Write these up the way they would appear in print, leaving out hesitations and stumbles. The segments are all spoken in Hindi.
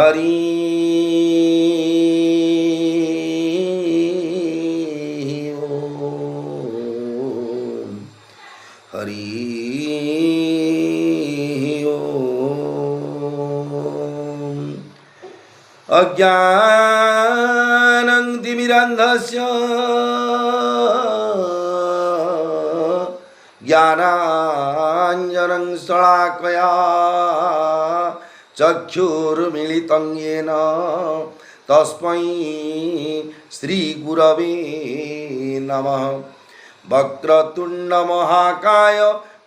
हरि ओम हरि ओम। अज्ञानं तिमिरन्धस्य ज्ञानाञ्जनं शलाकया चक्षुर्मिलितं येन तस्मै श्रीगुरवे नमः। वक्रतुण्डमहाकाय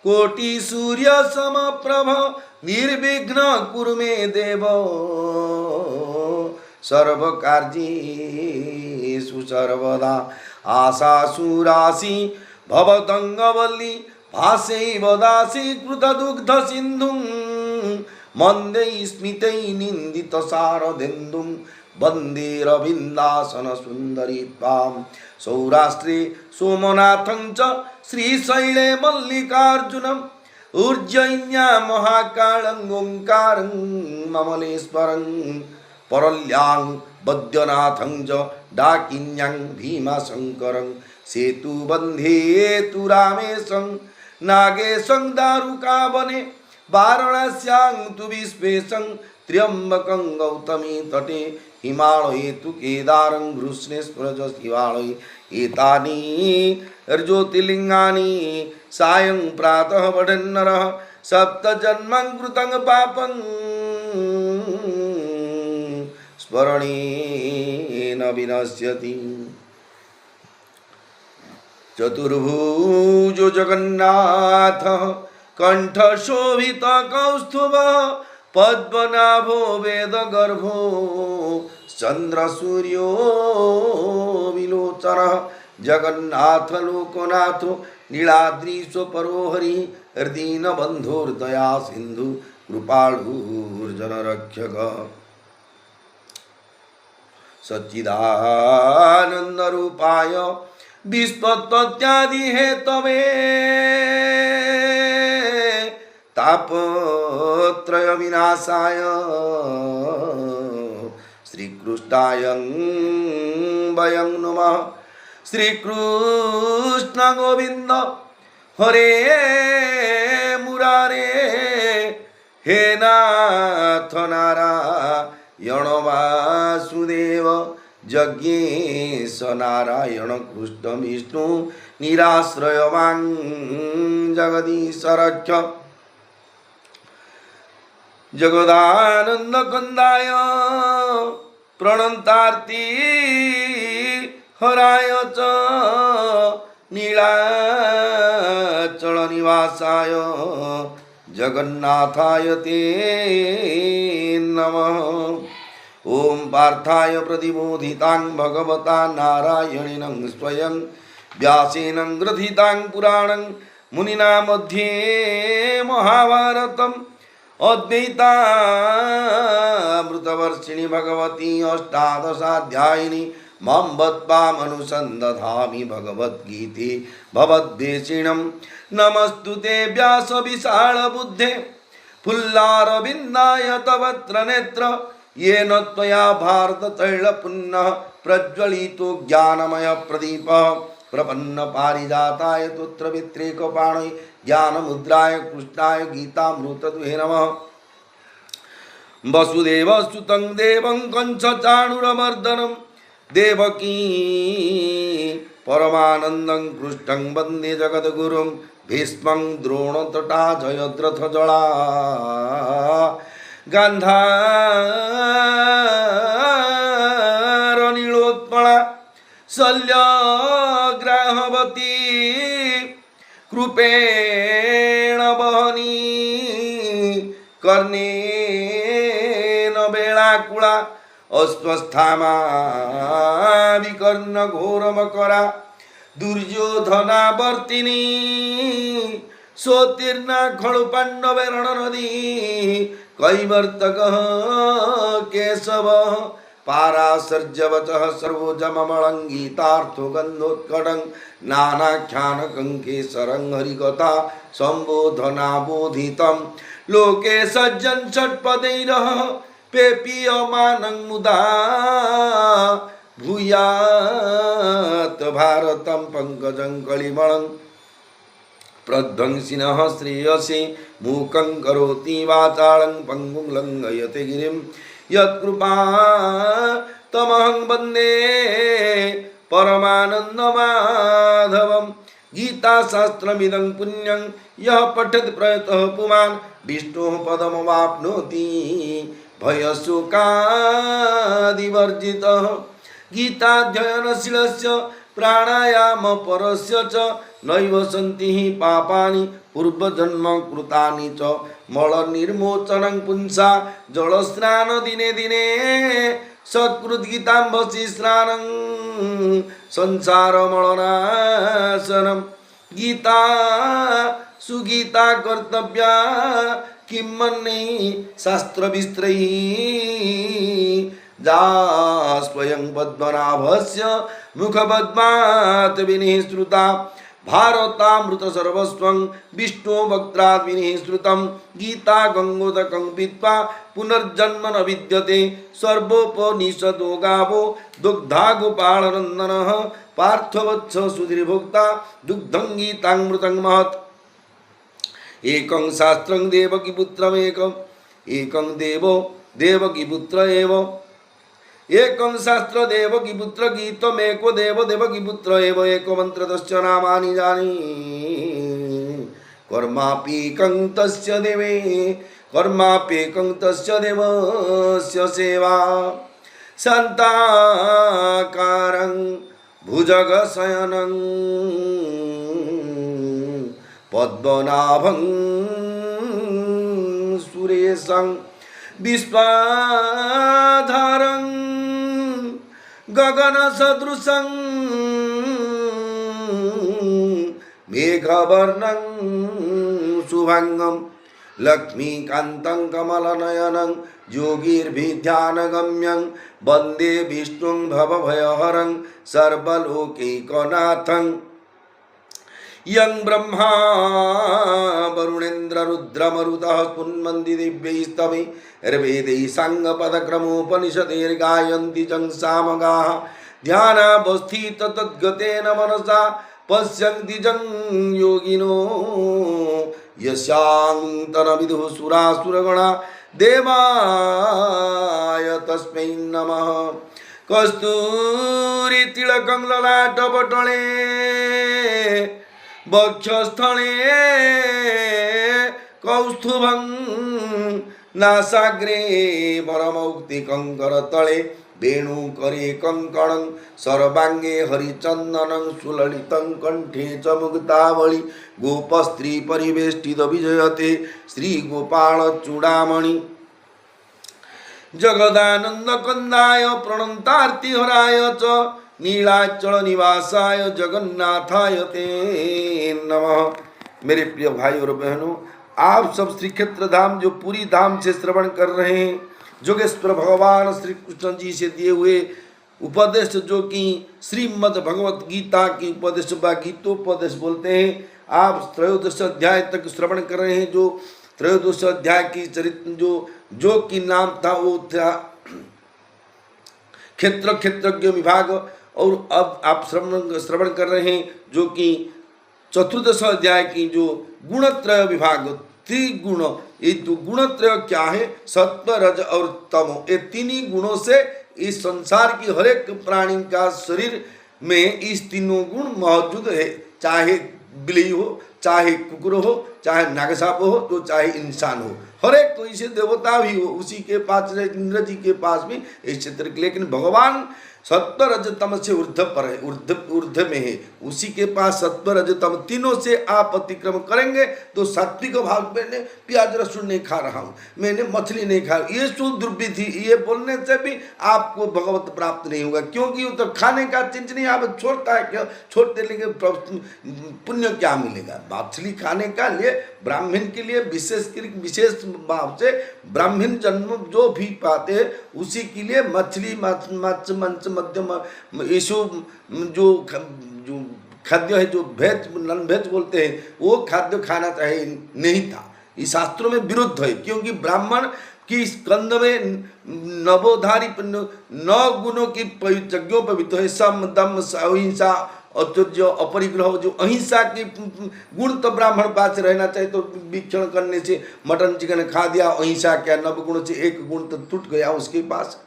कोटिसूर्यसमप्रभ निर्विघ्न कुरु मे देव सर्वकार्येषु सर्वदा। आशासुरासि भवतङ्गवल्ली भासैव दासी कृतदुग्धसिन्धुं मन्दे स्मितै निन्दितशारदेन्दुं वन्दे रविन्दासनसुन्दरी त्वां। सौराष्ट्रे सोमनाथं च श्रीशैले मल्लिकार्जुनम् उज्जयिन्या महाकालं ओंकारं ममलेश्वरं परल्यां वैद्यनाथं च डाकिन्यां भीमाशंकरं सेतुबन्धे तु रामेशं नागेशं दारुकावने वाराणस्यां तु विश्वेशं त्र्यम्बकं गौतमी तटे हिमालये तु केदारं घृष्णेश्वर च शिवालये एतानि ज्योतिर्लिङ्गानि सायं प्रातः पठन्नरः सप्तजन्मं कृतं पापं स्मरणेन विनश्यति। चतुर्भुजो जगन्नाथः कण्ठशोभितकौस्तुभः पद्मनाभो वेदगर्भो चन्द्रसूर्यो विलोचनः जगन्नाथ लोकनाथो नीलाद्रीश्वरो हरिः दीनबन्धुर्दया सिन्धु कृपालुर्जनरक्षक सच्चिदानन्दरूपाय विश्वोत्पत्त्यादि हेतवे तापत्रय विनाशाय श्रीकृष्णाय वयं नमः। श्रीकृष्ण गोविंद हरे मुरारे हे नाथ नारायण वासुदेव जज्ञेश नारायण कृष्ण विष्णु निराश्रय मां जगदीश रक्ष। जगदानंद कंदाय प्रणतार्ति हराय च नीलाचल निवासाय जगन्नाथाय ते नमः। ओम पार्थाय प्रतिबोधितां भगवता नारायणेन स्वयं व्यासेन ग्रथितां पुराणं मुनिना मध्ये महाभारतम् अद्वैतामृतवर्षिणि भगवती अष्टादशाध्यायिनी मम वत्पामनुसन्दधामि भगवद्गीते भवद्वेषिणं। नमस्तुते व्यास विशालबुद्धे फुल्लारविन्दाय तवत्र नेत्र येन त्वया भारततैलपुन्नः प्रज्वलितो ज्ञानमय प्रदीपः प्रपन्न पारिजाताय तोत्रवित्रेकपाणये ज्ञानमुद्राय कृष्णाय गीतामृतदुहे नमः। वसुदेवसुतं देवं कंसचाणूरमर्दनं देवकी परमानन्दं कृष्णं वन्दे जगद्गुरुं भीष्मं द्रोणतटा जयद्रथजला गान्धारनीलोत्पला शल्यग्राहवती कृपेण बहनी कर्णेन वेलाकुला अस्वस्थामा विकर्ण घोरमकरा दुर्योधनावर्तिनी सोतीर्णा खलु पाण्डवे रणनदी कैवर्तकः केशवः पाराशर्यवचः सर्वोजममलङ्गीतार्थो गन्धोत्कटं नानाख्यानकं केसरं हरिकथा सम्बोधनाबोधितं लोके सज्जन षट्पदैरः पेपीयमानं मुदा भूयात् भारतं पंकजं कलिमलं प्रध्वंसिनः श्रेयसे मूकं करोति वाचालं पंगुं लंघयते गिरिं यत्कृपातमहं वन्दे परमानन्दमाधवम् गीताशास्त्रमिदं पुण्यं यः पठति प्रयतः पुमान् विष्णोः पदमवाप्नोति भयशोकादिवर्जितः गीताध्ययनशीलस्य प्राणायामपरस्य च नैव सन्ति हि पापानि पूर्वजन्म कृतानि च मलनिर्मोचनं पुंसा जलस्नान दिने दिने सत्कृद्गीताम्बसि स्नानं संसारमलनाशनं गीता सुगीता कर्तव्या किं मन्ये शास्त्रविस्त्रैः जा स्वयं पद्मनाभस्य मुखपद्मात् विनिःसृता भारतामृत सर्वस्वं विष्णु वक्त्रात् विनिःसृतं गीता गंगोदकं पीत्वा पुनर्जन्म न विद्यते सर्वोपनिषदो गावो दुग्धा गोपालनन्दनः पार्थवत्स सुधीर्भोक्ता दुग्धं गीतामृतं महत् एकं शास्त्रं देवकीपुत्रमेकम् एकं देवो देवकीपुत्र एव एकं शास्त्र देवकीपुत्र गीतमेको देव देवकीपुत्र एव एको मंत्र तस्य नामानि जानी कर्माप्येकं तस्य देवे कर्माप्येकं तस्य देवस्य सेवा शान्ताकारं भुजगशयनं पद्मनाभं सुरेशं विश्वाधारं गगनसदृशं मेघवर्णं शुभांगं लक्ष्मीकान्तं कमलनयनं योगिर्भिध्यानगम्यं वन्दे विष्णुं भवभयहरं सर्वलोकैकनाथं यं ब्रह्मा वरुणेन्द्र रुद्रमरुतः पुन्वन्ति दिव्यैस्तवैर्वेदैः साङ्गपदक्रमोपनिषदैर्गायन्ति चं सामगाः ध्यानावस्थित तद्गतेन मनसा पश्यन्ति चं योगिनो यस्यान्तरविदुः सुरासुरगणा देवाय तस्मै नमः कस्तूरितिलकं ललाटपटले वक्षस्थले कौस्तुभं नासाग्रे परमौक्तिकं करतले वेणुकरे कङ्कणं सर्वाङ्गे हरिचन्दनं सुललितं कण्ठे च मुक्तावळि गोपस्त्री परिवेष्टित विजयते श्रीगोपालचूडामणि जगदानन्दकन्दाय प्रणन्तार्तिहराय च नीलाचल निवासाय जगन्नाथाय ते नमः। मेरे प्रिय भाई और बहनों, आप सब श्री क्षेत्र धाम जो पूरी धाम से श्रवण कर रहे हैं, जोगेश्वर भगवान श्री कृष्ण जी से दिए हुए उपदेश जो कि श्रीमद् भगवत गीता की उपदेश व गीतोपदेश बोलते हैं, आप त्रयोदश अध्याय तक श्रवण कर रहे हैं। जो त्रयोदश अध्याय की चरित्र जो कि नाम था वो था क्षेत्रज्ञ विभाग, और अब आप श्रवण कर रहे हैं जो कि चतुर्दश अध्याय की जो गुणत्रय विभाग, त्रिगुण। ये जो गुणत्रय क्या है, सत्व रज और तमो, ये तीन ही गुणों से इस संसार की हर एक प्राणी का शरीर में इस तीनों गुण मौजूद है। चाहे बिल्ली हो, चाहे कुकुर हो, चाहे नागसाप हो, तो चाहे इंसान हो, हर एक कोई से देवता भी हो, उसी के पास इंद्र जी के पास भी इस क्षेत्र के। लेकिन भगवान सत्व रजतम से ऊर्ध पर है, ऊर्ध में है, उसी के पास सत्व रजतम तीनों से आप अतिक्रम करेंगे तो सात्विक भाव, मैंने प्याज लहसुन नहीं खा रहा हूँ, मैंने मछली नहीं खा, ये शुद्ध दुर्विधि, ये बोलने से भी आपको भगवत प्राप्त नहीं होगा, क्योंकि वो तो खाने का चीज नहीं। आप छोड़ता है क्या, छोड़ते लेंगे पुण्य क्या मिलेगा। मछली खाने का लिए ब्राह्मण के लिए विशेष भाव से ब्राह्मण जन्म जो भी पाते हैं उसी के लिए मछली मांस मध्यम ये जो खाद्य है, जो वेज नॉन वेज बोलते हैं, वो खाद्य खाना चाहिए नहीं था। इस शास्त्रों में विरुद्ध है, क्योंकि ब्राह्मण कि स्कंद में नवोधारी 9 गुणों की यज्ञों पर भी तो है, सम दम अहिंसा और्जन्य अपरिग्रह, जो अहिंसा के गुण तो ब्राह्मण पास रहना चाहिए। तो वीक्षण करने से मटन चिकन खा दिया, अहिंसा क्या 9 गुणों से 1 गुण तो टूट गया उसके पास।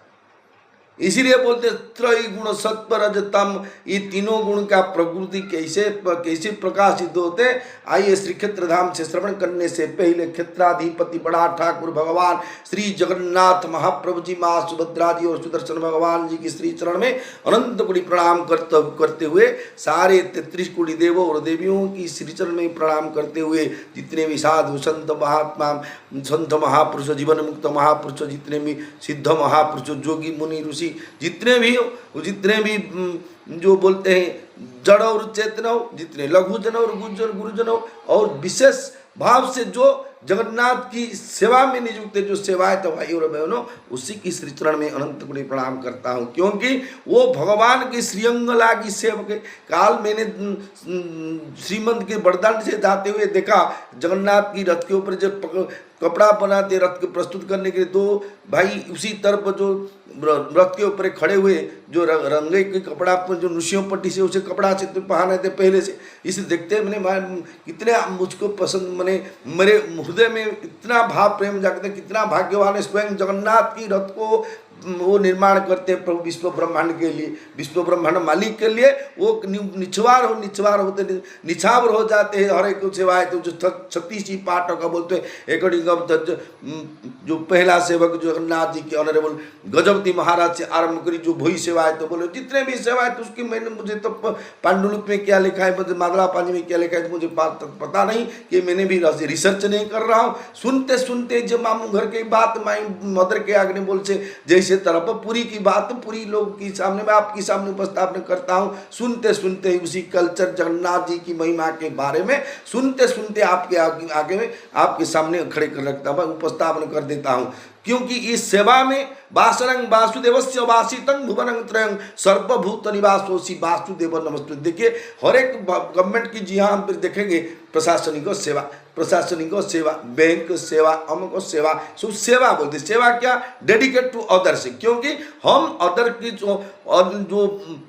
इसीलिए बोलते त्रय गुण सत्व रज तम, ये तीनों गुण का प्रकृति कैसे प्रकाशित होते। आइए श्री क्षेत्र धाम से श्रवण करने से पहले क्षेत्राधिपति बड़ा ठाकुर भगवान श्री जगन्नाथ महाप्रभु जी, माँ सुभद्रा जी और सुदर्शन भगवान जी की श्री चरण में अनंत कोटि प्रणाम करते हुए, सारे 33 कोटि देवों और देवियों की श्री चरण में प्रणाम करते हुए, जितने भी साधु संत महात्मा, संत महापुरुष, जीवन मुक्त महापुरुष, जितने भी सिद्ध महापुरुष, जोगी मुनि ऋषि, जितने भी हो, जितने भी जो बोलते हैं जड़ और चेतन हो, जितने लघुजन और गुरुजन हो, और विशेष भाव से जो जगन्नाथ की सेवा में नियुक्त, जो सेवाएं तो भाई और बहनों, उसी की श्री चरण में अनंत कोटि प्रणाम करता हूँ, क्योंकि वो भगवान की श्रीअंगला की सेवक है। काल मैंने श्रीमंत के बरदान से जाते हुए देखा, जगन्नाथ की रथ के ऊपर जब कपड़ा बनाते रथ को प्रस्तुत करने के लिए, तो भाई उसी तरफ जो रथ के ऊपर खड़े हुए जो रंगे के कपड़ा पर जो नुशियों पट्टी से उसे कपड़ा से तो पहने थे पहले से, इसे देखते मैंने कितने मुझको पसंद, मैंने मेरे हृदय में इतना भाव प्रेम जागते, कितना भाग्यवान है स्वयं जगन्नाथ की रथ को वो निर्माण करते हैं प्रभु विश्व ब्रह्मांड के लिए, विश्व ब्रह्मांड मालिक के लिए। वो निछावर होते निछावर हो जाते हैं हर एक सेवाएं। तो जो 36 पाठों का बोलते हैं अकॉर्डिंग ऑफ जो पहला सेवक जो जगन्नाथ जी के ऑनरेबल गजपति महाराज से आरंभ करी, जो भोई सेवाएं तो बोले जितने भी सेवाएं, तो उसकी मैंने मुझे तो पांडुलिपि में क्या लिखा है, मुझे मादला पांजी में क्या लिखा है मुझे पता नहीं, कि मैंने भी रिसर्च नहीं कर रहा हूँ। सुनते सुनते जब मामू घर की बात माई मदर के आगे बोल से जैसे तरफ पूरी की बात पूरी लोग की सामने मैं आपके सामने उपस्थापन करता हूँ। सुनते सुनते उसी कल्चर जगन्नाथ जी की महिमा के बारे में सुनते सुनते आपके आगे में आपके सामने खड़े कर रखता हूँ, उपस्थापन कर देता हूँ। क्योंकि इस सेवा में वासरंग वासुदेवस्य वासितं भुवनं त्रयं सर्वभूत निवासोसी वासुदेव नमस्ते। देखिए हर एक गवर्नमेंट की, जी हाँ हम फिर देखेंगे प्रशासनिक सेवा, बैंक सेवा, अमुक सेवा, सब सेवा बोलते। सेवा क्या? डेडिकेट टू अदर से, क्योंकि हम अदर की जो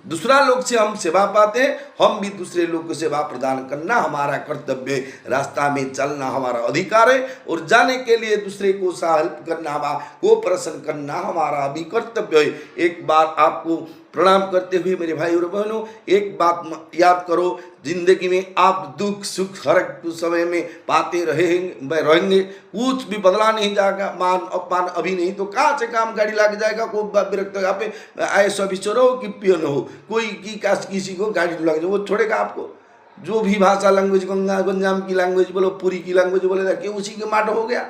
दूसरा लोग से हम सेवा पाते हैं, हम भी दूसरे लोग को सेवा प्रदान करना हमारा कर्तव्य है। रास्ता में चलना हमारा अधिकार है, और जाने के लिए दूसरे को हेल्प करना, कोऑपरेशन करना हमारा भी कर्तव्य है। एक बार आपको प्रणाम करते हुए मेरे भाई और बहनों, एक बात याद करो, जिंदगी में आप दुख सुख हर समय में पाते रहेंगे, कुछ भी बदला नहीं जाएगा। मान अपमान अभी नहीं तो कहाँ से काम गाड़ी लग जाएगा। कोई विरक्त यहाँ पे ऐसा ऑफिसर हो कि पियन हो, कोई किसी को गाड़ी लग जाए, वो छोड़ेगा आपको। जो भी भाषा लैंग्वेज, गंजाम की लैंग्वेज बोलो, पुरी की लैंग्वेज बोलेगा कि उसी के माट हो गया।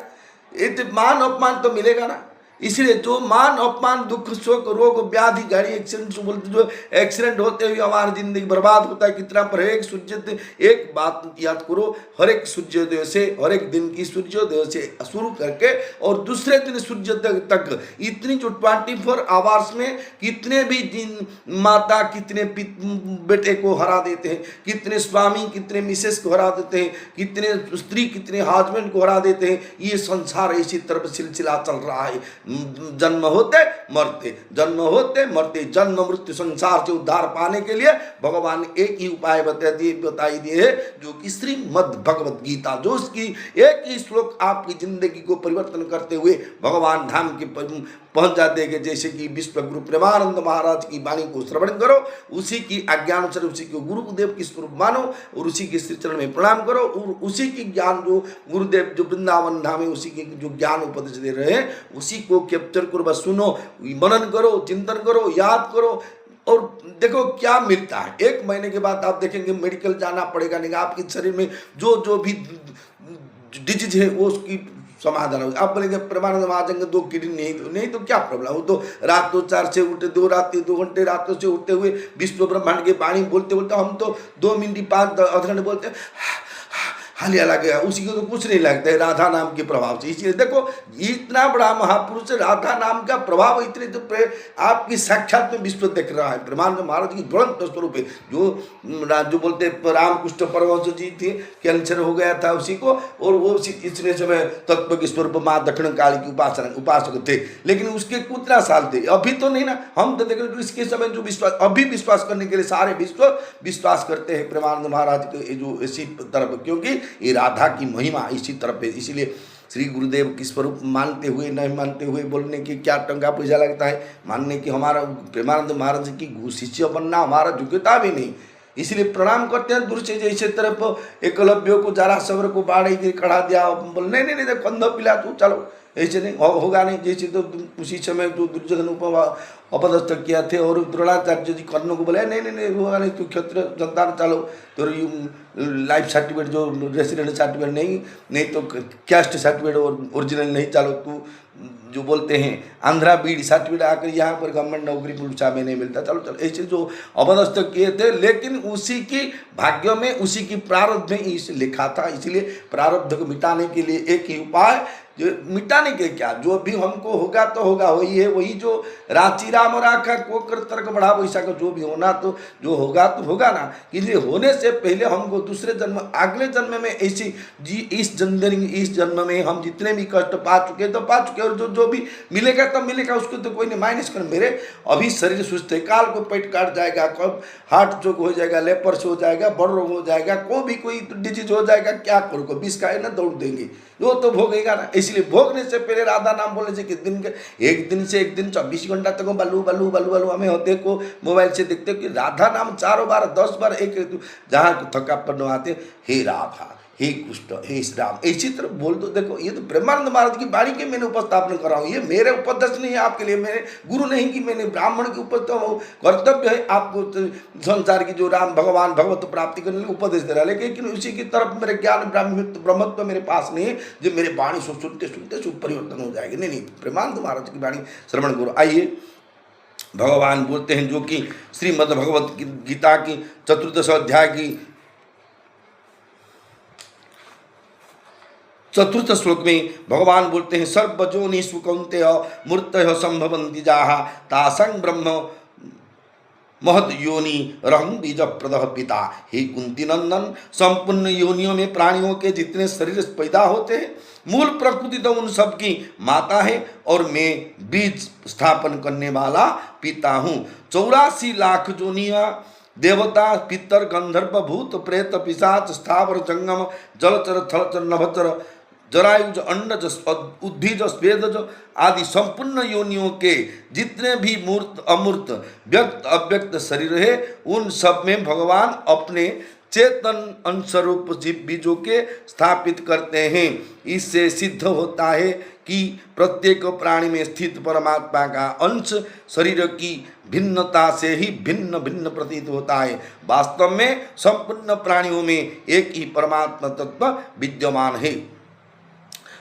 ये मान अपमान तो मिलेगा ना। इसलिए जो मान अपमान दुख शोक रोग व्याधि गाड़ी एक्सीडेंट बोलते, जो एक्सीडेंट होते हुए हमारी जिंदगी बर्बाद होता है, कितना पर एक सूर्योदय, एक बात याद करो, हर एक सूर्योदय से, हर एक दिन की सूर्योदय से शुरू करके और दूसरे दिन सूर्योदय तक, इतनी जो 24 आवर्स में कितने भी माता कितने बेटे को हरा देते हैं, कितने स्वामी कितने मिसेस को हरा देते हैं, कितने स्त्री कितने हस्बैंड को हरा देते हैं। ये संसार इसी तरफ सिलसिला चल रहा है। जन्म होते मरते, जन्म होते मरते, जन्म मृत्यु संसार से उद्धार पाने के लिए भगवान ने एक ही उपाय बताई दिए है, जो कि श्रीमद् भगवत गीता, जो उसकी एक ही श्लोक आपकी जिंदगी को परिवर्तन करते हुए भगवान धाम के पहुंच जाते हैं। जैसे कि विश्व गुरु प्रेमानंद महाराज की वाणी को श्रवण करो, उसी की आज्ञानुसार उसी को गुरुदेव की स्वरूप मानो, और उसी के श्री चरण में प्रणाम करो, और उसी की ज्ञान जो गुरुदेव जो वृंदावन धाम में उसी के जो ज्ञान उपदेश दे रहे हैं, उसी को कैप्चर करो, बस सुनो, मनन करो, चिंतन करो, याद करो, और देखो क्या मिलता है। 1 महीने के बाद आप देखेंगे मेडिकल जाना पड़ेगा नहीं, आपके शरीर में जो भी डिजीज है वो उसकी समाधान होगा। आप बोलेंगे प्रेमानंद महाजन 2 किडनी नहीं तो क्या प्रॉब्लम, वो तो रात 4 से उठे, 2 घंटे रातों से उठते हुए विश्व ब्रह्मांड के वाणी बोलते बोलते हम तो 2 मिनट 5 आधे घंटे बोलते हालिया लग गया, उसी को तो कुछ नहीं लगता है राधा नाम के प्रभाव से। इसलिए देखो इतना बड़ा महापुरुष राधा नाम का प्रभाव इतने तो आपकी साक्षात में विश्व देख रहा है। प्रेमानंद महाराज की ज्वलंत स्वरूप है। जो बोलते रामकृष्ण परमहंस जी थे, कैंसर हो गया था उसी को, और वो इतने समय तत्व के स्वरूप माँ दक्षिण काली की उपासक थे। लेकिन उसके कितना साल थे, अभी तो नहीं ना। हम तो देख रहे इसके समय जो विश्वास, अभी विश्वास करने के लिए सारे विश्व विश्वास करते हैं प्रेमानंद महाराज के जो इसी तरफ, क्योंकि ये राधा की महिमा इसी तरफ है। इसीलिए श्री गुरुदेव की स्वरूप मानते हुए नहीं मानते हुए बोलने की क्या टंगा पैसा लगता है। मानने की हमारा प्रेमानंद महाराज की शिष्य बनना हमारा योग्यता भी नहीं, इसलिए प्रणाम करते हैं दूर से। जैसे तरफ एकलव्य को जरा सबर को बाढ़ के कढ़ा दिया, बोल नहीं नहीं नहीं कंधा पिला तू, चलो ऐसे नहीं होगा नहीं। जैसे तो उसी समय जो दुर्योधन अपदस्थ किया थे, और द्रोणाचार्य जी कर्ण को बोले नहीं नहीं नहीं होगा नहीं, तू क्षत्रिय संतान, चलो तो लाइफ सर्टिफिकेट जो रेसिडेंट सर्टिफिकेट नहीं तो कैस्ट सर्टिफिकेट ओरिजिनल नहीं, चलो तू जो बोलते हैं आंध्रा बीड सर्टिफिकेट आकर यहाँ पर गवर्नमेंट नौकरी पुलिसा में नहीं मिलता, चलो चलो ऐसे जो अपदस्थ किए थे। लेकिन उसी की भाग्य में, उसी की प्रारब्ध में इस लिखा था। इसलिए प्रारब्ध को मिटाने के लिए एक ही उपाय, जो मिटाने के क्या, जो भी हमको होगा तो होगा, वही है। वही जो रांची राम राखा को कर तर्क बढ़ा वैसा का जो भी होना तो जो होगा तो होगा ना। इसलिए होने से पहले हमको दूसरे जन्म, अगले जन्म में ऐसी जी इस जन्म में हम जितने भी कष्ट पा चुके तो पा चुके, और जो भी मिलेगा तब मिलेगा, उसको तो कोई नहीं माइनस कर। मेरे अभी शरीर सुस्त है, काल को पेट काट जाएगा, कब हार्ट चोक हो जाएगा, लेपर्स हो जाएगा, बड़ रोग हो जाएगा, कोई डिजीज हो जाएगा, क्या करोगे, विष खाए ना दौड़ देंगे, वो तो भोगेगा ना। इसलिए भोगने से पहले राधा नाम बोलने से किस दिन के एक दिन 24 घंटा तक बलू बलू बलू बलू हमें होते को मोबाइल से देखते हो कि राधा नाम 4 बार 10 बार एक जहाँ थकापन आते, हे राधा हे कृष्ण हे श्याम, इसी तरह बोल दो। देखो ये तो प्रेमानंद महाराज की बाणी के मैंने उपस्थापन कर रहा हूँ, ये मेरे उपदेश नहीं है आपके लिए, मेरे गुरु नहीं कि मैंने ब्राह्मण की उपस्थित कर्तव्य है आपको संसार की जो राम भगवान भगवत प्राप्ति करने के उपदेश दे रहा है। लेकिन उसी की तरफ मेरे ज्ञान ब्रह्मत्व मेरे पास नहीं है, जो मेरे वाणी सुनते सुनते शुभ परिवर्तन हो जाएगी। नहीं, प्रेमानंद महाराज की वाणी श्रवण करो। आइए भगवान बोलते हैं, जो कि श्रीमद् भगवत गीता की 14 अध्याय की 4 श्लोक में भगवान बोलते हैं, सर्वजोनिषु कौन्तेय मूर्तयः संभवन्ति जाः तासां ब्रह्म महद योनि रहं बीज प्रदः पिता। हे कुंती नंदन, संपूर्ण योनियों में प्राणियों के जितने शरीर पैदा होते हैं, मूल प्रकृति तो उन सब की माता है, और मैं बीज स्थापन करने वाला पिता हूँ। 84 लाख योनियाँ, देवता पितर गंधर्व भूत प्रेत पिशाच स्थावर जंगम जलचर थलचर नभचर जरायुज अंडज उद्भिज स्वेदज आदि संपूर्ण योनियों के जितने भी मूर्त अमूर्त व्यक्त अव्यक्त शरीर है, उन सब में भगवान अपने चेतन अंशरूप जीव बीजों के स्थापित करते हैं। इससे सिद्ध होता है कि प्रत्येक प्राणी में स्थित परमात्मा का अंश शरीर की भिन्नता से ही भिन्न भिन्न प्रतीत होता है। वास्तव में संपूर्ण प्राणियों में एक ही परमात्मा तत्व विद्यमान है।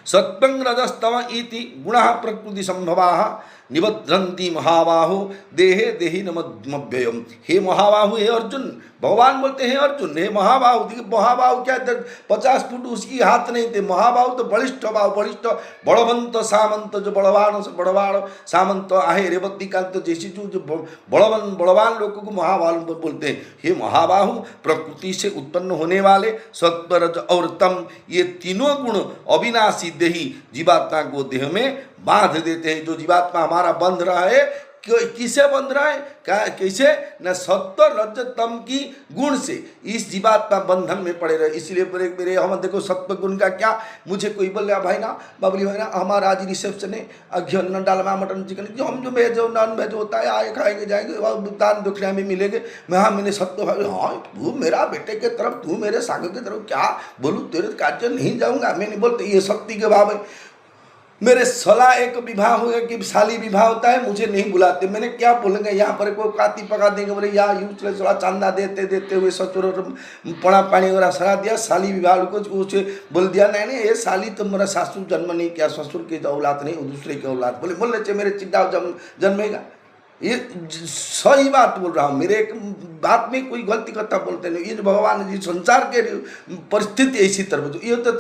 सत्वं रजस्तम इति गुणः प्रकृति संभवाः निबध्रन्ति महाबाहो देहे देहि नमव्ययम्। हे महाबाहु, हे अर्जुन, भगवान बोलते हैं अर्जुन, हे महाबाहु। महाबाहु क्या 50 फुट उसकी हाथ नहीं थे, महाबाहु तो बलिष्ठ बाहु, बलिष्ठ बड़वंत सामंत, जो बड़वान से बड़वान सामंत आहे रेवती कांत जैसी जो बड़वान लोगों को महाबाहु बोलते हैं। हे महाबाहु, प्रकृति से उत्पन्न होने वाले सत्व रज और तम, ये तीनों गुण अविनाशी देही जीवात्मा को देह में बांध देते हैं। जो जीवात्मा हमारा बंध रहा है, किसे बंध रहा है, कैसे न सत्व रज तम की गुण से इस जीवात्मा बंधन में पड़े रहे। इसलिए मेरे हम देखो सत्व गुण का क्या, मुझे कोई बोल रहा भाई ना बबली भाई ना हमारा आज रिसेप्शन है, घी डालमा मटन चिकन जो हम जो वेज नॉन वेज होता है आए खाएंगे जाएंगे, दान दक्षिणा में मिलेंगे। मैं हाँ मैंने सत्व भाई, हाँ तू मेरा बेटे के तरफ, तू मेरे सागर की तरफ, क्या बोलूँ तेरे कार्य नहीं जाऊँगा। मैं नहीं बोलते, ये शक्ति के भाव है। मेरे सला एक विवाह हो गया कि शाली विवाह होता है, मुझे नहीं बुलाते, मैंने क्या बोलेंगे, यहाँ पर कोई काती पका देंगे, बोले या यूँ थोड़ा चांदा देते हुए सचुर पड़ा पानी वगैरह सरा दिया। शाली विवाह को उसे बोल दिया नहीं नहीं ये शाली तो मेरा सासुर जन्म नहीं किया, ससुर की औलाद नहीं, दूसरे की औलाद, बोले बोलने चाहिए मेरे चिड्डा जन्मेगा। ये सही बात बोल रहा हूँ, मेरे एक बात में कोई गलती करता बोलते नहीं। ये जो भगवान जी संसार के परिस्थिति ऐसी तरफ ये तो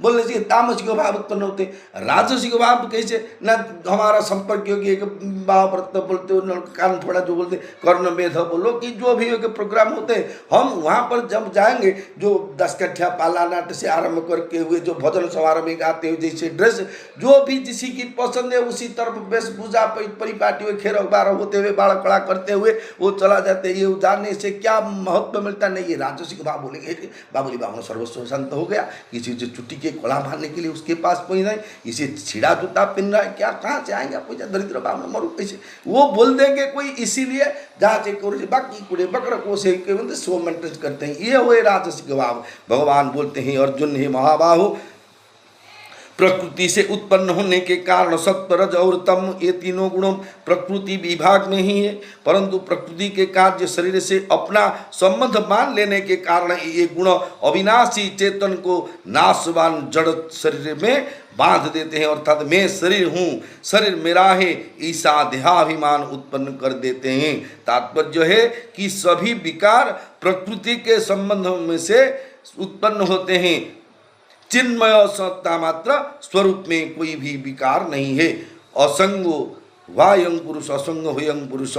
बोलने से तामसिक भाव उत्पन्न होते, राजसिक भाव कैसे ना हमारा संपर्क योगी एक भाव बोलते हो, कान थोड़ा जो बोलते कर्ण वेद बोलो कि जो भी प्रोग्राम होते हैं, हम वहाँ पर जब जाएंगे जो 10 कट्ठा पाला नाट्य से आरंभ करके हुए जो भजन समारोह में गाते हुए जैसे ड्रेस जो भी जिसी की पसंद है उसी तरफ वेशभूषा परिपाटी हुए खेर बारह होते हुए बाड़ा कड़ा करते हुए वो चला जाते। ये जाने से क्या महत्व मिलता नहीं। ये राजसिक भाव बोलेंगे बाबुली बाबू सर्वस्व शांत हो गया, किसी से चुट्टी के कोड़ा मारने के लिए उसके पास पहुँच रहे, इसे छिड़ा जूता पहन रहा है, क्या कहाँ से आएंगे पैसा दरिद्र बाबू मरु कैसे वो बोल देंगे कोई, इसीलिए जहाँ से करो बाकी कूड़े बकरा को से सो मेंटेन करते हैं। ये हुए राजसिक भाव। भगवान बोलते हैं अर्जुन हे महाबाहु, प्रकृति से उत्पन्न होने के कारण सत्व रज और तम ये तीनों गुणों प्रकृति विभाग में ही है, परंतु प्रकृति के कार्य शरीर से अपना संबंध मान लेने के कारण ये गुण अविनाशी चेतन को नाशवान जड़ शरीर में बांध देते हैं, अर्थात मैं शरीर हूँ, शरीर मेरा है, ऐसा देहाभिमान उत्पन्न कर देते हैं। तात्पर्य है कि सभी विकार प्रकृति के संबंध में से उत्पन्न होते हैं। चिन्मय सत्ता मात्र स्वरूप में कोई भी विकार नहीं है। असंगो वायं पुरुष असंग होयं पुरुष,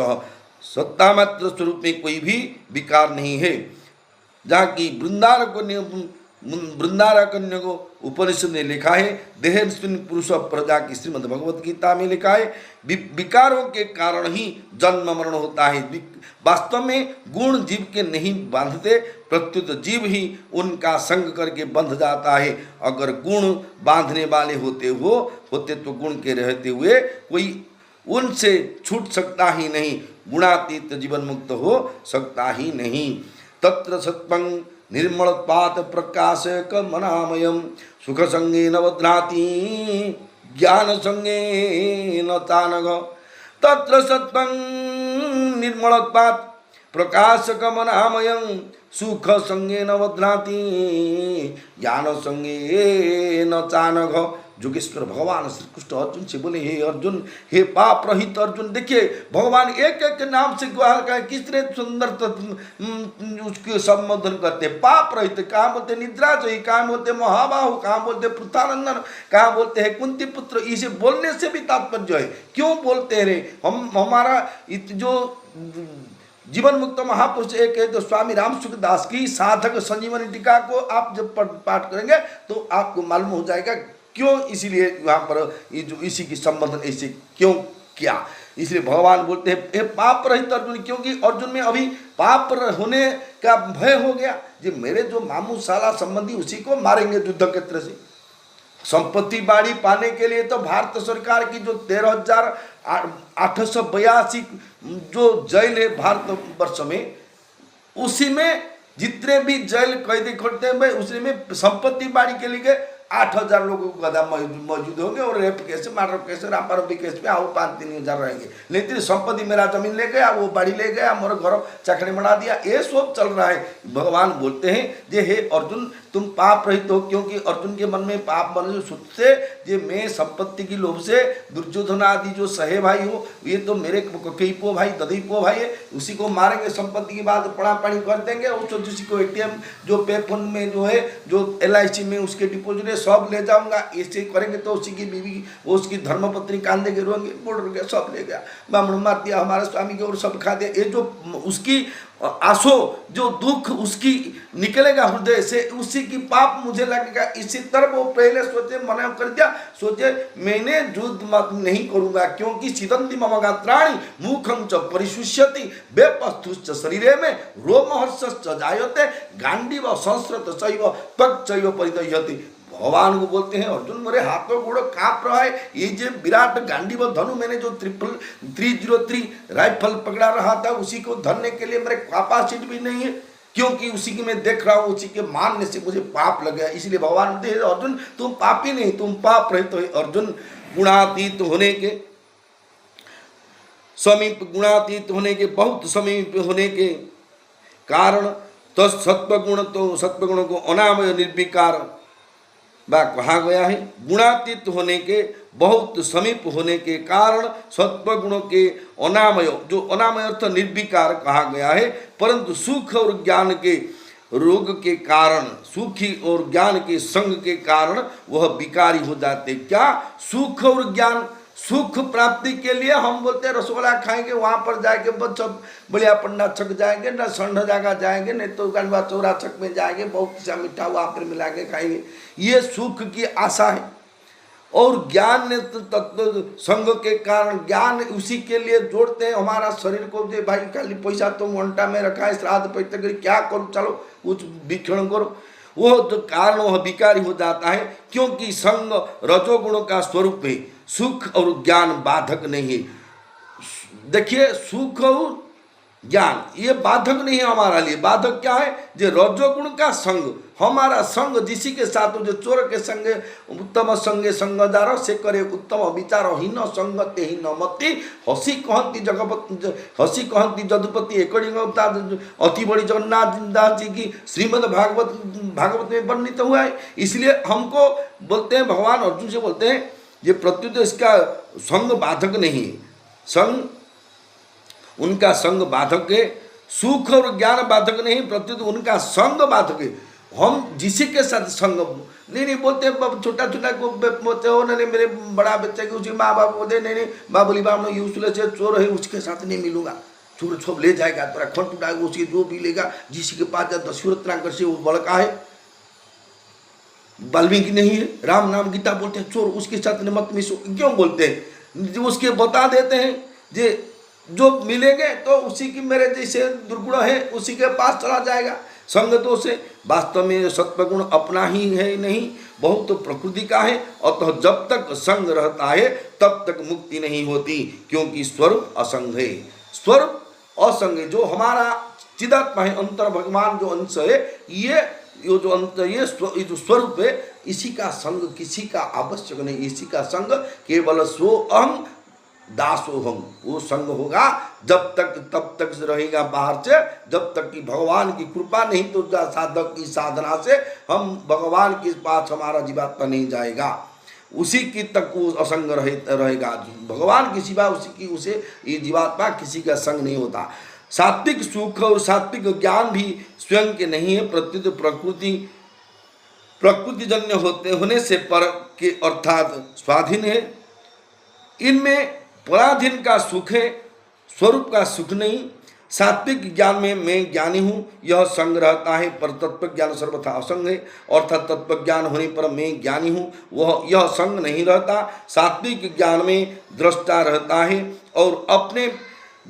सत्ता मात्र स्वरूप में कोई भी विकार नहीं है। जहाँ की बृंदारण्य को उपनिषद ने लिखा है, देहेस्मिन् पुरुष प्रजा की श्रीमद् भगवत गीता में लिखा है, विकारों के कारण ही जन्म मरण होता है। वास्तव में गुण जीव के नहीं बांधते, प्रत्युत जीव ही उनका संग करके बंध जाता है। अगर गुण बांधने वाले होते तो गुण के रहते हुए कोई उनसे छूट सकता ही नहीं, गुणातीत जीवन मुक्त हो सकता ही नहीं। तत्र सत्पंग निर्मलत्वात् प्रकाशक मनामयम सुख संगे न बध्नाति ज्ञान संगे न तानग। तत्र सत्पंग निर्मलत्वात् प्रकाशक मनामयम सुख संगे न बध्नाति ज्ञान संगे न चानघ। जोगेश्वर भगवान श्री कृष्ण अर्जुन से बोले, हे अर्जुन, हे पाप रहित अर्जुन। देखिए भगवान एक एक नाम से कितने सुंदर उसके संबोधन करते। पाप रहित कहाँ बोलते निद्रा जयी, कहाँ बोलते महाबाहु, कहाँ बोलते पृथानंदन, कहाँ बोलते हैं कुंती पुत्र। इसे बोलने से भी तात्पर्य है क्यों बोलते रहे हम। हमारा जो जीवन मुक्त महापुरुष एक है तो स्वामी राम सुखदास की साधक संजीवनी टीका को आप जब पाठ करेंगे तो आपको मालूम हो जाएगा क्यों, इसीलिए यहाँ पर ये जो इसी की संबंधन ऐसे क्यों किया। इसलिए भगवान बोलते हैं हे पाप रहित अर्जुन, क्योंकि अर्जुन में अभी पाप होने का भय हो गया। जी मेरे जो मामू साला संबंधी उसी को मारेंगे युद्ध क्षेत्र से। संपत्ति बाड़ी पाने के लिए तो भारत सरकार की जो 13,882 जो जेल है भारत वर्ष में, उसी में जितने भी जेल कैदी खड़ते हैं उसी में संपत्ति बाड़ी के लिए 8,000 लोगों को गदा मौजूद होंगे और रेप केस मर्डर केस रामपारवी केस में आओ 5-3 हज़ार रहेंगे। लेकिन संपत्ति मेरा जमीन ले गया, वो बाड़ी ले गया, मोर घर चाकड़ी बना दिया, ये सब चल रहा है। भगवान बोलते हैं जे हे अर्जुन तुम पाप रहित हो, क्योंकि अर्जुन के मन में पाप बने सुधसे जे मैं संपत्ति की लोभ से दुर्योधन आदि जो सहे भाई हो, ये तो मेरे कईपो भाई ददीपो भाई है, उसी को मारेंगे। संपत्ति की बात पड़ा पानी कर देंगे, उसी को ATM जो पे फोन में जो है जो LIC में उसके डिपोजिट सब ले जाऊंगा। ऐसे करेंगे तो उसी की बीवी उसकी धर्मपत्नी कांदे के रोएंगे, बोल गया सब ले गया, ब्राह्मण मार दिया हमारे स्वामी के और सब खा दिया। ये जो उसकी आंसू जो दुख उसकी निकलेगा हृदय से, उसी की पाप मुझे लगेगा। इसी तरह वो पहले सोचे मना कर दिया, सोचे मैंने युद्ध मत नहीं करूंगा, क्योंकि सिदंती मम गात्राणि मुखम च परिशुष्यति वेपस्थुश्च शरीरे में रोमहर्षश्च जायते गांडीव संस्कृत चैव त्वक् चैव परिदह्यति। भगवान को बोलते हैं अर्जुन मेरे हाथों गोड़ों कांप रहा है, ये जो विराट गांडीव धनु मैंने जो 303 राइफल पकड़ा रहा था उसी को धरने के लिए मेरे कैपेसिटी भी नहीं है, क्योंकि उसी की मैं देख रहा हूँ, उसी के मानने से मुझे पाप लग गया। इसलिए भगवान बोलते हैं अर्जुन तुम पापी नहीं, तुम पाप रहित हो। अर्जुन गुणातीत होने के समीप, गुणातीत होने के बहुत समीप होने के कारण तो सत्वगुण को अनामय निर्विकार व कहा गया है। गुणातीत होने के बहुत समीप होने के कारण सत्व गुणों के अनामय, जो अनामय अर्थ निर्विकार कहा गया है, परंतु सुख और ज्ञान के रोग के कारण, सुखी और ज्ञान के संग के कारण वह विकारी हो जाते। क्या? सुख और ज्ञान। सुख प्राप्ति के लिए हम बोलते हैं रसगुल्ला खाएंगे, वहाँ पर जाएंगे बस सब बढ़िया पन्ना छक जाएंगे, न संड जगह जाएंगे, नहीं तो गनवा चौरा छक में जाएंगे, बहुत सा मीठा वहाँ पर मिला के खाएंगे। ये सुख की आशा है। और ज्ञान ने तत्व संग के कारण ज्ञान उसी के लिए जोड़ते हैं हमारा शरीर को, जे भाई खाली पैसा तो मोन्टा में रखा है, श्राद्ध पैतृक करी, क्या करो, चलो कुछ भिक्षण करो, वो तो कारण वह विकारी हो जाता है। क्योंकि संग रजोगुणों का स्वरूप है, सुख और ज्ञान बाधक नहीं है। देखिए, सुख और ज्ञान ये बाधक नहीं है हमारा लिए। बाधक क्या है? जो रजोगुण का संग, हमारा संग जिसी के साथ, जो चोर के संगे उत्तम संगे संगदार से करे उत्तम विचार, हीन संगते हीन मति, हसी कहती जगपति, हसी कहती जदुपति एकड़ी अति बड़ी जगन्नाथ दास जी की श्रीमद् भागवत में वर्णित हुआ है। इसलिए हमको बोलते हैं, भगवान अर्जुन से बोलते हैं, ये प्रत्युत इसका संग बाधक नहीं है। संग, उनका संग बाधक है। सुख और ज्ञान बाधक नहीं, प्रत्युत उनका संग बाधक है। हम जिसी के साथ संग नहीं बोलते, छोटा छोटा को बोलते हो, नहीं मेरे बड़ा बच्चे की उसी माँ बाप बोलते, नहीं बाबुली बाप यूसुले से चोर है, उसके साथ नहीं मिलूंगा, चोर छोप ले जाएगा, तेरा खंड उठाएगा, उसकी जो भी लेगा, जिसी के पास दशरथ नाम से वो बड़का है, वाल्मीकि नहीं है, राम नाम गीता बोलते हैं, चोर उसके साथ मत मिसो। क्यों बोलते हैं? उसके बता देते हैं जे जो मिलेंगे तो उसी की, मेरे जैसे दुर्गुण है उसी के पास चला जाएगा संगतों से। वास्तव में सत्वगुण अपना ही है नहीं, बहुत प्रकृति का है। अतः जब तक संग रहता है तब तक मुक्ति नहीं होती, क्योंकि स्वरूप असंग है। स्वरूप असंग है, जो हमारा चिदात्मा है, अंतर भगवान जो अंश है, ये जो अंतर, ये जो स्वरूप है, इसी का संग किसी का आवश्यक नहीं। इसी का संग केवल स्व अहम दासोहम, वो संग होगा जब तक, तब तक रहेगा बाहर से, जब तक कि भगवान की कृपा नहीं तो साधक की साधना से हम भगवान के पास हमारा जीवात्मा नहीं जाएगा, उसी की तक वो असंग रहेगा। भगवान की सिवा उसी की, उसे ये जीवात्मा किसी का संग नहीं होता। सात्विक सुख और सात्विक ज्ञान भी स्वयं के नहीं है, प्रत्युत प्रकृतिजन्य होने से पर के अर्थात स्वाधीन है। इनमें पराधीन का सुख है, स्वरूप का सुख नहीं। सात्विक ज्ञान में मैं ज्ञानी हूँ, यह संग रहता है, पर तत्व ज्ञान सर्वथा असंग है। अर्थात तत्व ज्ञान होने पर मैं ज्ञानी हूँ, वह यह संग नहीं रहता। सात्विक ज्ञान में दृष्टा रहता है और अपने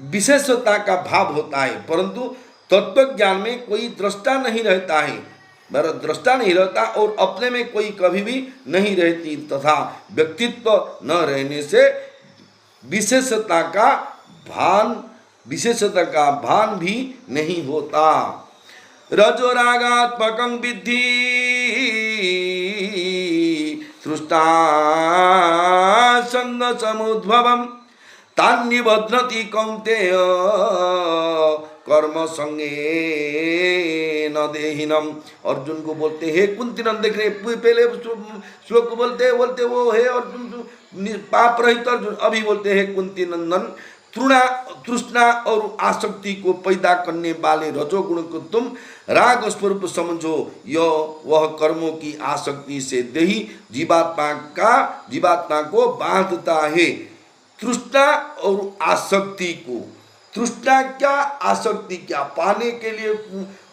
विशेषता का भाव होता है, परंतु तत्व ज्ञान में कोई दृष्टा नहीं रहता है, दृष्टा नहीं रहता और अपने में कोई कभी भी नहीं रहती, तथा व्यक्तित्व न रहने से विशेषता का भान भी नहीं होता। रजोरागात्मकं विद्धि सृष्टा संग समुद्भवम् तान्निबध्नति कौन्तेय कर्म संगे न देहिनम। अर्जुन को बोलते हे कुंती नंदन, देख रहे पहले श्लोक को बोलते वो है अर्जुन पाप रहित अर्जुन, अभी बोलते हैं कुंती नंदन, तृष्णा और आसक्ति को पैदा करने वाले रजोगुण को तुम राग स्वरूप समझो। यह वह कर्मों की आसक्ति से देही जीवात्मा को बांधता है। तृष्णा और आसक्ति को, तृष्णा क्या, आसक्ति क्या, पाने के लिए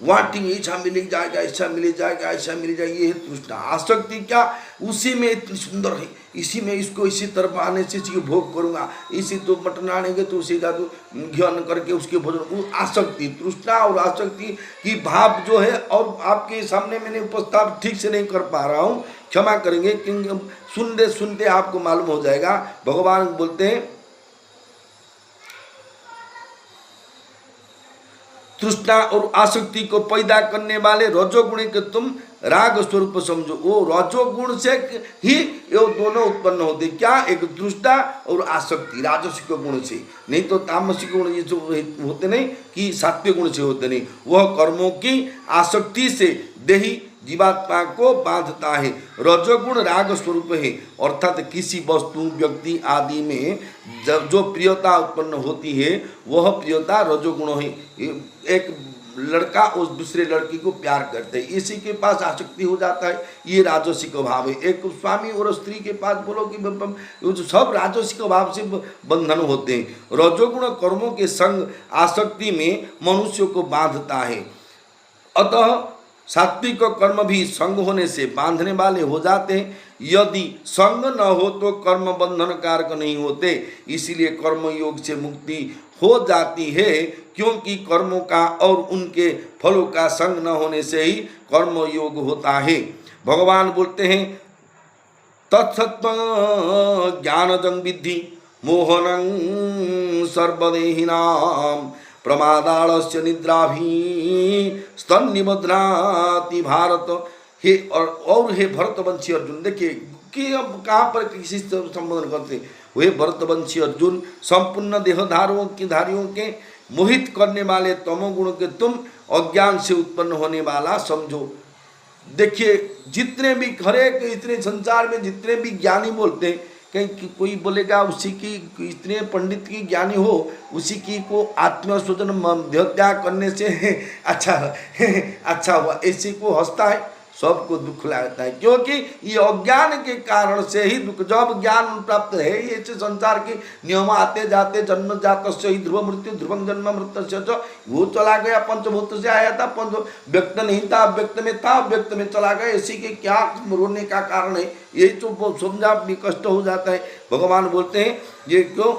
वाटिंग, ऐसा मिल जाएगा, ऐसा मिल जाएगा, ऐसा मिल जाएगा, ये है तृष्णा। आसक्ति क्या, उसी में इतनी सुंदर है, इसी में इसको इसी तरफ आने से इसकी भोग करूँगा, इसी तो मटन आनेंगे तो उसी का तो घ्यन करके उसके भोजन, वो आसक्ति। तृष्णा और आसक्ति की भाव जो है, और आपके सामने मैंने प्रस्ताव ठीक से नहीं कर पा रहा हूँ, क्षमा करेंगे, क्योंकि सुनते सुनते आपको मालूम हो जाएगा। भगवान बोलते हैं तृष्णा और आसक्ति को पैदा करने वाले रजोगुण के तुम राग स्वरूप समझो। वो रजोगुण से ही ये दोनों उत्पन्न होते, क्या, एक तृष्णा और आसक्ति राजसिक गुण से, नहीं तो तामसिक गुण ये जो होते नहीं कि सात्विक गुण से होते नहीं। वह कर्मों की आसक्ति से देही जीवात्मा को बांधता है। रजोगुण राग स्वरूप है, अर्थात किसी वस्तु व्यक्ति आदि में जो प्रियता उत्पन्न होती है वह प्रियता रजोगुण है। एक लड़का उस दूसरे लड़की को प्यार करते हैं, इसी के पास आसक्ति हो जाता है, ये राजसिक भाव है। एक स्वामी और स्त्री के पास बोलो कि सब राजसिक भाव से बंधन होते हैं। रजोगुण कर्मों के संग आसक्ति में मनुष्य को बांधता है। अतः सात्विक कर्म भी संग होने से बांधने वाले हो जाते हैं। यदि संग न हो तो कर्म बंधन कारक नहीं होते, इसीलिए कर्म योग से मुक्ति हो जाती है, क्योंकि कर्मों का और उनके फलों का संग न होने से ही कर्म योग होता है। भगवान बोलते हैं तत्सत्व ज्ञानजं विद्धि मोहनं सर्वदेहिनां प्रमादालस्य निद्राभि स्तन्निबध्नाति भारत। हे और हे भरतवंशी अर्जुन, देखिए कि अब कहाँ पर किसी से संबोधन करते, वे भरतवंशी अर्जुन, संपूर्ण देहधारियों के मोहित करने वाले तमोगुण के तुम अज्ञान से उत्पन्न होने वाला समझो। देखिए जितने भी हरेक इतने संसार में जितने भी ज्ञानी बोलते हैं, कहीं कोई बोलेगा उसी की इतने पंडित की ज्ञानी हो उसी की को आत्मस्वजन देहत्याग करने से अच्छा हुआ, ऐसे को हंसता है, सबको दुख लगता है, क्योंकि ये अज्ञान के कारण से ही दुख। जब ज्ञान प्राप्त है, ये संसार के नियम आते जाते जन्म जात से ही ध्रुव मृत्यु ध्रुवं जन्म मृत्यु से वो चला गया, पंचभूत से आया था, पंच व्यक्त नहीं था, व्यक्त में था, व्यक्त में चला गया, इसी के क्या रोने का कारण है, ये तो समझा भी कष्ट हो जाता है। भगवान बोलते हैं ये क्यों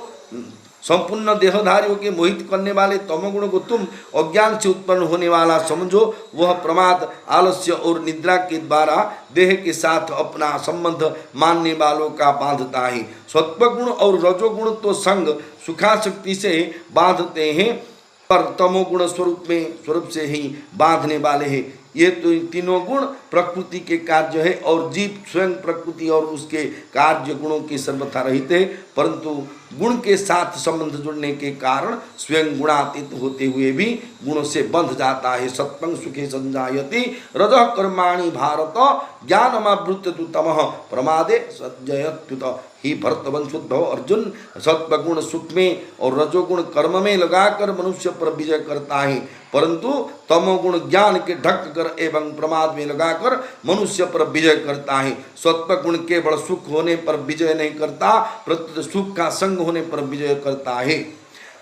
संपूर्ण देहधारियों के मोहित करने वाले तमोगुण को तुम अज्ञान से उत्पन्न होने वाला समझो। वह प्रमाद आलस्य और निद्रा के द्वारा देह के साथ अपना संबंध मानने वालों का बांधता है। सत्वगुण और रजोगुण तो संग सुखाशक्ति से बांधते हैं, पर तमोगुण स्वरूप से ही बांधने वाले हैं। ये तो तीनों गुण प्रकृति के कार्य है और जीव स्वयं प्रकृति और उसके कार्य गुणों के सर्वथा रहित है, परंतु गुण के साथ संबंध जुड़ने के कारण स्वयं गुणातीत होते हुए भी गुणों से बंध जाता है। सत्वं सुखे संजायति रजः कर्माणि भारत ज्ञानमावृत्य तु तमः प्रमादे सज्जयत्युत। ही भरतवंशोद्भव अर्जुन, सत्वगुण सुख में और रजोगुण कर्म में लगाकर मनुष्य पर विजय करता है, परंतु तमोगुण ज्ञान के ढक कर एवं प्रमाद में लगाकर मनुष्य पर विजय करता है। सत्वगुण केवल सुख होने पर विजय नहीं करता, प्रत्युत सुख का संग होने पर विजय करता है।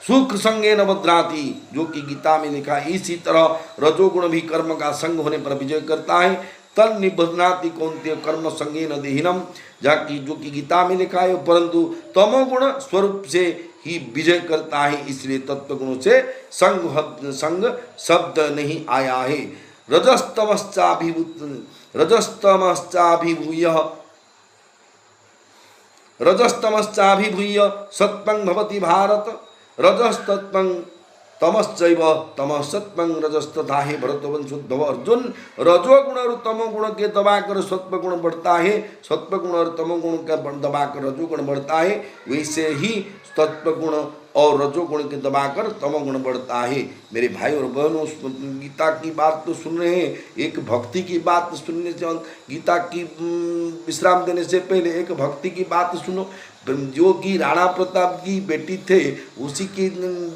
सुख संगे न बद्राती, जो कि गीता में लिखा, इसी तरह रजोगुण भी कर्म का संग होने पर विजय करता है। तन निबध्नाति कौन्तेय कर्म संगे न देहिनम, जाकि जो कि गीता में लिखा है, परंतु तमोगुण स्वरूप से ही विजय करता है, इसलिए तत्वगुणों से संग शब्द नहीं आया है। रजस्तमश्चाभिभूय सत्वं भवति भारत, रजस्तत्वं तमश्चैव तमः सत्वं रजस्तथा है। भरतवंशोद्भव अर्जुन, रजोगुण और तमोगुण के दबाकर सत्वगुण बढ़ता है, सत्वगुण और तमोगुण का दबाकर रजोगुण बढ़ता है, वैसे ही सत्वगुण और रजोगुण के दबाकर तमोगुण बढ़ता है। मेरे भाई और बहनों, गीता की बात तो सुन रहे हैं, एक भक्ति की बात सुनने से, गीता की विश्राम देने से पहले एक भक्ति की बात सुनो। जो कि राणा प्रताप की बेटी थे, उसी की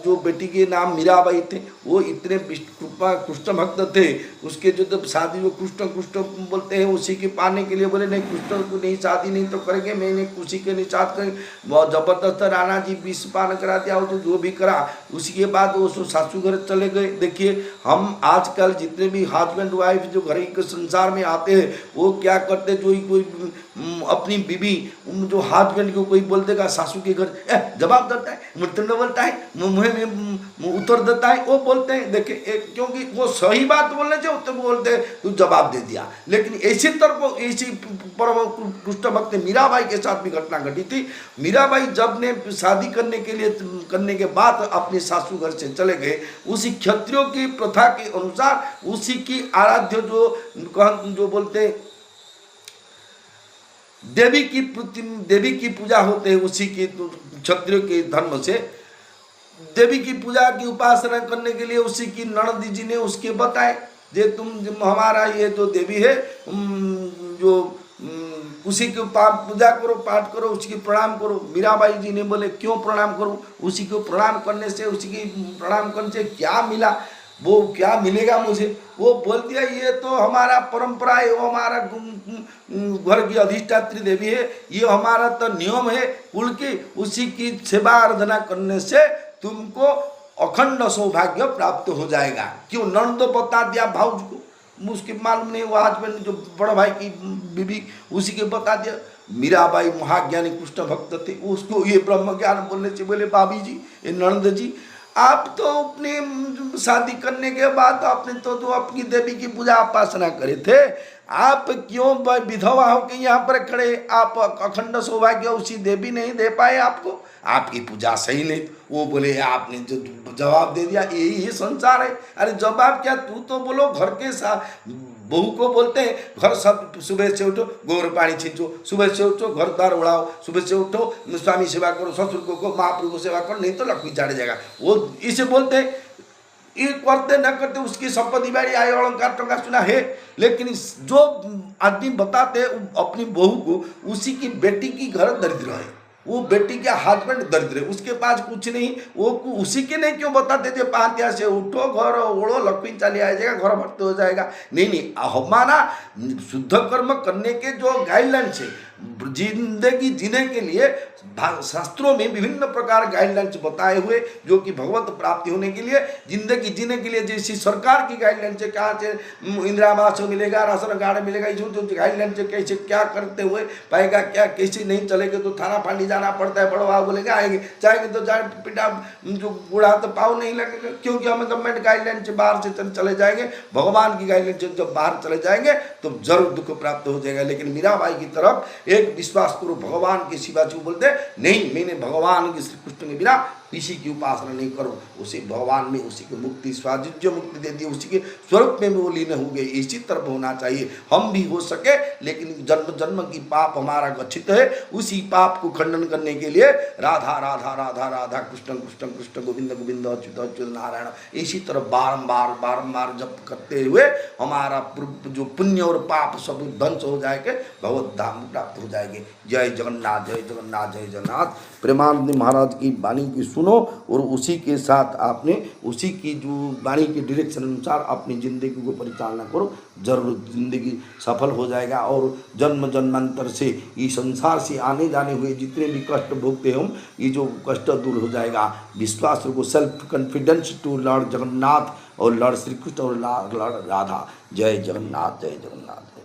जो बेटी के नाम मीराबाई थे, वो इतने कृष्ण भक्त थे, उसके जो तब शादी वो कृष्ण बोलते हैं, उसी के पाने के लिए बोले नहीं कृष्ण को नहीं शादी नहीं तो करेंगे, मैंने उसी के निषाद करेंगे। बहुत जबरदस्त राणा जी विष पान करा दिया, तो जो भी करा, उसी के बाद वो सासू घर चले गए। देखिए हम आजकल जितने भी हस्बैंड वाइफ जो घर के संसार में आते हैं, वो क्या करते, जो कोई अपनी बीवी जो हस्बैंड को कोई बोल देगा सासू के घर जवाब देता है, मृत्यु बोलता है, मुँह में उत्तर देता है, वो बोलते हैं। देखिए क्योंकि वो सही बात बोलने से उत्तर बोलते हैं, तू जवाब दे दिया। लेकिन इसी तरफ इसी परम कृष्ण भक्त मीराबाई के साथ भी घटना घटी थी। मीराबाई जब ने शादी करने के बाद अपने सासू घर से चले गए, उसी क्षत्रियों की प्रथा के अनुसार उसी की आराध्य जो बोलते देवी की पूजा होते हैं, उसी की क्षत्रियों के धर्म से देवी की पूजा की उपासना करने के लिए उसी की ननद जी ने उसके बताए, जे तुम हमारा ये जो देवी है जो उसी के पूजा करो, पाठ करो, उसकी प्रणाम करो। मीराबाई जी ने बोले क्यों प्रणाम करो? उसी को प्रणाम करने से, उसी की प्रणाम करने से क्या मिला, वो क्या मिलेगा मुझे? वो बोल दिया ये तो हमारा परंपरा है, वो हमारा घर की अधिष्ठात्री देवी है, ये हमारा तो नियम है कुल की, उसी की सेवा आराधना करने से तुमको अखंड सौभाग्य प्राप्त हो जाएगा। क्यों? नंद तो बता दिया भाउज को, उसके मालूम नहीं, वो हस्बैंड जो बड़ा भाई की बीबी उसी के बता दिया। मीराबाई महाज्ञानी कृष्ण भक्त थे, उसको ये ब्रह्म ज्ञान बोलने से बोले भाभी जी, ये नंद जी, आप तो अपने शादी करने के बाद आपने तो अपनी देवी की पूजा उपासना करे थे, आप क्यों विधवा होकर यहाँ पर खड़े? आप अखंड सौभाग्य उसी देवी नहीं दे पाए आपको, आपकी पूजा सही नहीं। वो बोले आपने जो जवाब दे दिया, यही संसार है। अरे जवाब क्या, तू तो बोलो घर के साथ बहू को बोलते हैं घर सब सुबह से उठो गोबर पानी छींचो, सुबह से उठो घर द्वार उड़ाओ, सुबह से उठो स्वामी सेवा करो, ससुर को महाप्रभु को सेवा करो, नहीं तो लक्ष्मी चाट जाएगा। वो इसे बोलते हैं, ये करते न करते उसकी संपत्ति बाड़ी आय अलंकार टंका सुना है। लेकिन जो आदमी बताते अपनी बहू को, उसी की बेटी की घर दरिद्र है, वो बेटी के हस्बैंड दरिद्र है, उसके पास कुछ नहीं, वो उसी के नहीं क्यों बताते थे पांतिया से उठो घर ओढ़ो लक्ष्मी चली आ जाएगा, घर भरते हो जाएगा। नहीं नहीं, हमारा शुद्ध कर्म करने के जो गाइडलाइंस है, जिंदगी जीने के लिए शास्त्रों में विभिन्न प्रकार गाइडलाइंस बताए हुए, जो कि भगवत प्राप्ति होने के लिए, जिंदगी जीने के लिए, जैसी सरकार की गाइडलाइंस है, कहाँ से इंदिरा आवास मिलेगा, राशन कार्ड मिलेगा, जो जो गाइडलाइंस है, कैसे क्या करते हुए पाएगा, क्या कैसे नहीं चलेगा, तो थाना पानी जाना पड़ता है, बड़ो बोलेगा आएंगे, चाहेंगे तो जाए पिटा जो बूढ़ा तो पाव नहीं लगेगा, क्योंकि हमें गवर्नमेंट गाइडलाइन से बाहर से चले जाएंगे, भगवान की गाइडलाइन से जब बाहर चले जाएंगे तो जरूर दुख प्राप्त हो जाएगा। लेकिन मीराबाई की तरफ एक विश्वास करो, भगवान के सिवा जो बोलते नहीं, मैंने भगवान के श्री कृष्ण के बिना किसी की उपासना नहीं करो, उसी भगवान में उसी को मुक्ति स्वादिज्य मुक्ति दे दी, उसी के स्वरूप में वो लीन हो गए। इसी तरफ होना चाहिए, हम भी हो सके, लेकिन जन्म जन्म की पाप हमारा गच्छित है, उसी पाप को खंडन करने के लिए राधा राधा राधा राधा कृष्ण कृष्ण कृष्ण गोविंद गोविंद अच्युत अच्युत नारायण, इसी तरफ बारंबार बारंबार जप करते हुए हमारा जो पुण्य और पाप सब ध्वंस हो जाएंगे, भगवत धाम प्राप्त हो जाएंगे। जय जगन्नाथ जय जगन्नाथ जय जगन्नाथ। प्रेमानंद महाराज की वाणी की सुनो और उसी के साथ आपने उसी की जो वाणी के डायरेक्शन अनुसार अपनी ज़िंदगी को परिचालना करो, जरूर ज़िंदगी सफल हो जाएगा। और जन्म जन्मांतर से इस संसार से आने जाने हुए जितने भी कष्ट भोगते हम, ये जो कष्ट दूर हो जाएगा। विश्वास रखो, self confidence to lord Jagannath और लॉर्ड श्री कृष्ण और लॉर्ड राधा। जय जगन्नाथ जय जगन्नाथ।